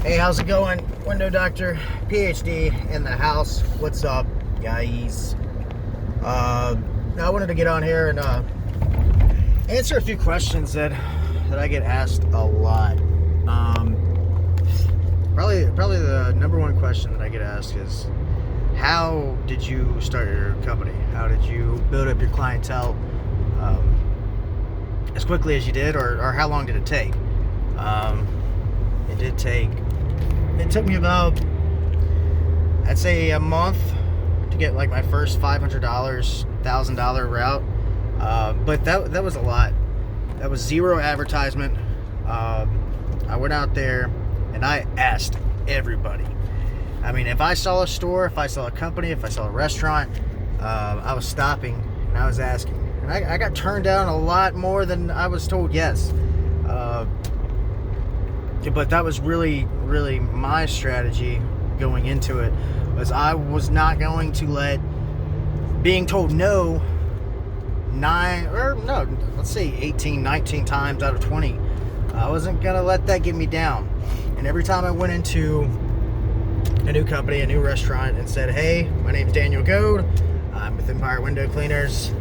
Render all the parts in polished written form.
Hey, how's it going? Window Doctor, PhD in the house. What's up, guys? I wanted to get on here and answer a few questions that I get asked a lot. Probably the number one question that I get asked is, how did you start your company? How did you build up your clientele as quickly as you did, or how long did it take? It took me about, I'd say, a month to get like my first $500, $1,000 route. But that was a lot. That was zero advertisement. I went out there and I asked everybody. I mean, if I saw a store, if I saw a company, if I saw a restaurant, I was stopping and I was asking. And I got turned down a lot more than I was told yes. But that was really my strategy going into it, was I was not going to let being told no 18, 19 times out of 20. I wasn't going to let that get me down. And every time I went into a new company, a new restaurant, and said, hey, my name's Daniel Goad, I'm with Empire Window Cleaners,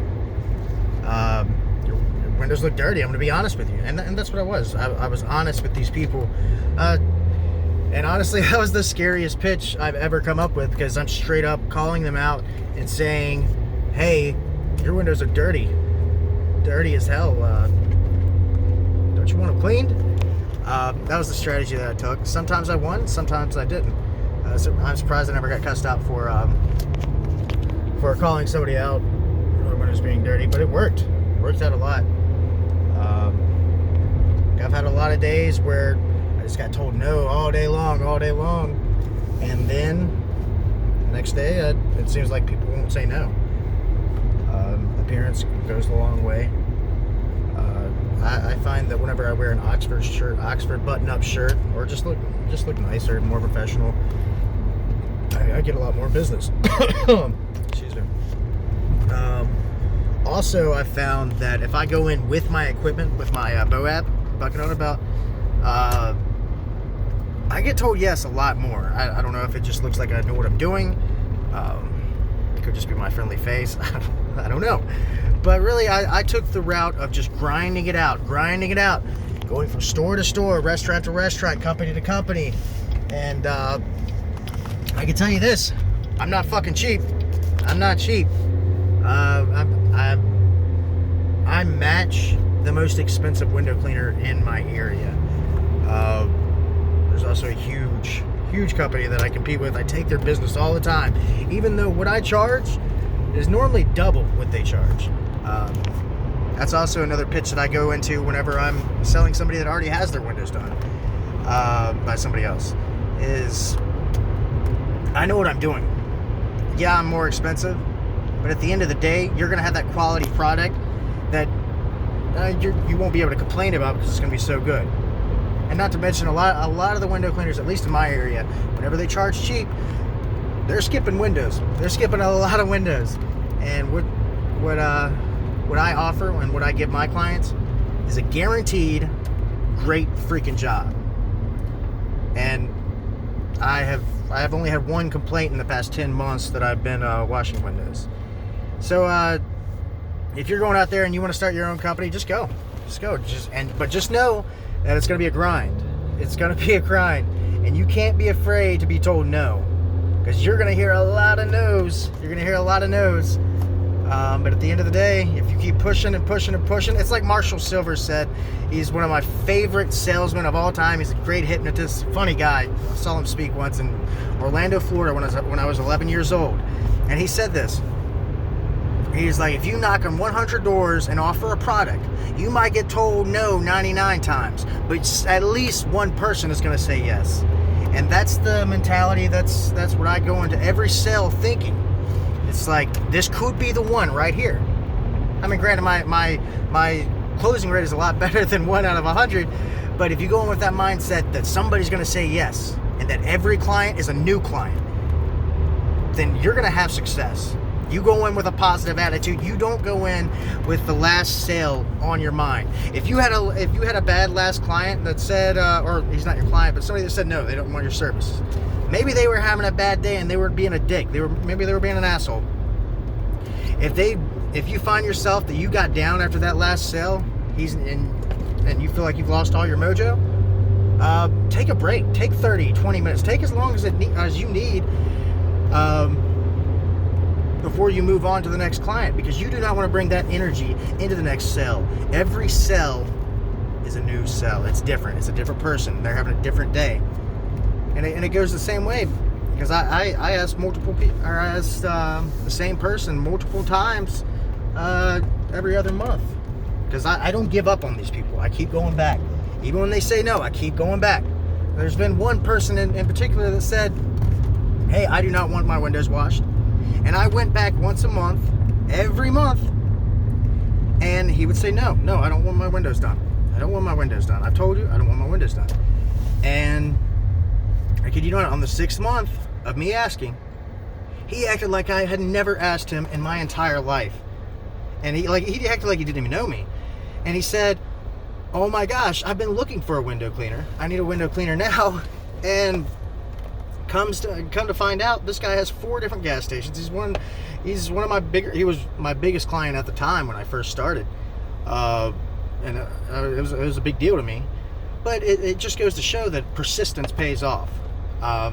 your windows look dirty, I'm going to be honest with you. And that's what I was. I was honest with these people. And honestly, that was the scariest pitch I've ever come up with, because I'm straight up calling them out and saying, hey, your windows are dirty. Dirty as hell. Don't you want them cleaned? That was the strategy that I took. Sometimes I won, sometimes I didn't. I'm surprised I never got cussed out for calling somebody out when it was being dirty, but it worked. It worked out a lot. I've had a lot of days where I just got told no all day long, and then the next day it seems like people won't say no. Appearance goes a long way. I find that whenever I wear an Oxford button-up shirt, or just look nicer, more professional, I get a lot more business. Excuse me. Also, I found that if I go in with my equipment, with my BOAB, bucket on about, I get told yes a lot more. I don't know if it just looks like I know what I'm doing. It could just be my friendly face. I don't know. But really, I took the route of just grinding it out, going from store to store, restaurant to restaurant, company to company. And I can tell you this, I'm not fucking cheap. I'm not cheap. I match the most expensive window cleaner in my area. There's also a huge company that I compete with. I take their business all the time, even though what I charge is normally double what they charge. That's also another pitch that I go into whenever I'm selling somebody that already has their windows done by somebody else, is I know what I'm doing. Yeah, I'm more expensive, but at the end of the day, you're going to have that quality product that you won't be able to complain about, because it's going to be so good. And not to mention, a lot of the window cleaners, at least in my area, whenever they charge cheap, they're skipping windows. They're skipping a lot of windows. And what I offer and what I give my clients is a guaranteed great freaking job. And I have only had one complaint in the past 10 months that I've been washing windows. So if you're going out there and you want to start your own company, just go. But just know that it's going to be a grind. It's going to be a grind, and you can't be afraid to be told no, because you're going to hear a lot of no's. But at the end of the day, if you keep pushing and pushing and pushing, it's like Marshall Silver said. He's one of my favorite salesmen of all time. He's a great hypnotist, funny guy. I saw him speak once in Orlando, Florida when I was 11 years old. And he said this. He's like, if you knock on 100 doors and offer a product, you might get told no 99 times, but at least one person is going to say yes. And that's the mentality. That's what I go into every sale thinking. It's like, this could be the one right here. I mean, granted, my closing rate is a lot better than 1 out of 100, but if you go in with that mindset that somebody's going to say yes, and that every client is a new client, then you're going to have success. You go in with a positive attitude. You don't go in with the last sale on your mind. If you had a bad last client that said, or he's not your client, but somebody that said no, they don't want your services. Maybe they were having a bad day and they were being a dick. Maybe they were being an asshole. If you find yourself that you got down after that last sale, and you feel like you've lost all your mojo, take a break. Take 30, 20 minutes. Take as long as you need. Before you move on to the next client, because you do not want to bring that energy into the next sale. Every sale is a new sell. It's different. It's a different person. They're having a different day, and it goes the same way. Because I asked multiple people, or I asked the same person multiple times every other month, because I don't give up on these people. I keep going back, even when they say no. I keep going back. There's been one person in particular that said, "Hey, I do not want my windows washed." And I went back once a month, every month, and he would say, no, I don't want my windows done. I don't want my windows done. I've told you, I don't want my windows done. And I kid you not, on the 6th month of me asking, he acted like I had never asked him in my entire life. And he acted like he didn't even know me. And he said, "Oh my gosh, I've been looking for a window cleaner. I need a window cleaner now." And come to find out, this guy has 4 different gas stations. He was my biggest client at the time when I first started, and it was a big deal to me. But it just goes to show that persistence pays off. I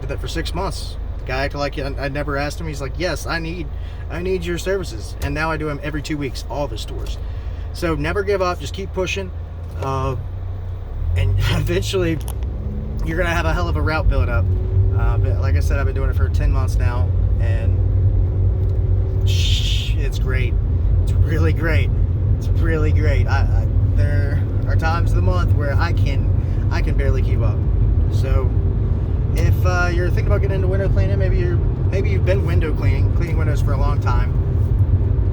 did that for 6 months. The guy acted like I never asked him. He's like, "Yes, I need your services," and now I do them every 2 weeks, all the stores. So never give up. Just keep pushing, and eventually you're going to have a hell of a route build up. But like I said, I've been doing it for 10 months now, and it's great. It's really great. It's really great. There are times of the month where I can barely keep up. So if you're thinking about getting into window cleaning, maybe you've been window cleaning windows for a long time,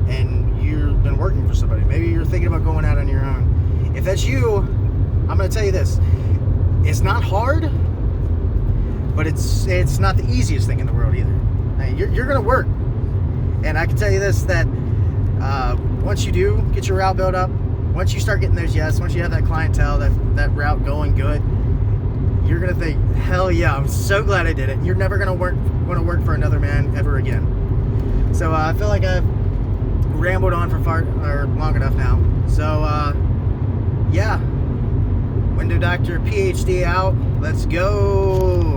and you've been working for somebody. Maybe you're thinking about going out on your own. If that's you, I'm going to tell you this. It's not hard, but it's not the easiest thing in the world either. I mean, you're going to work. And I can tell you this, that once you do get your route built up, once you start getting those yes, once you have that clientele, that route going good, you're going to think, hell yeah, I'm so glad I did it. You're never going to want to work for another man ever again. So I feel like I've rambled on for long enough now. So yeah. Window Doctor PhD out. Let's go.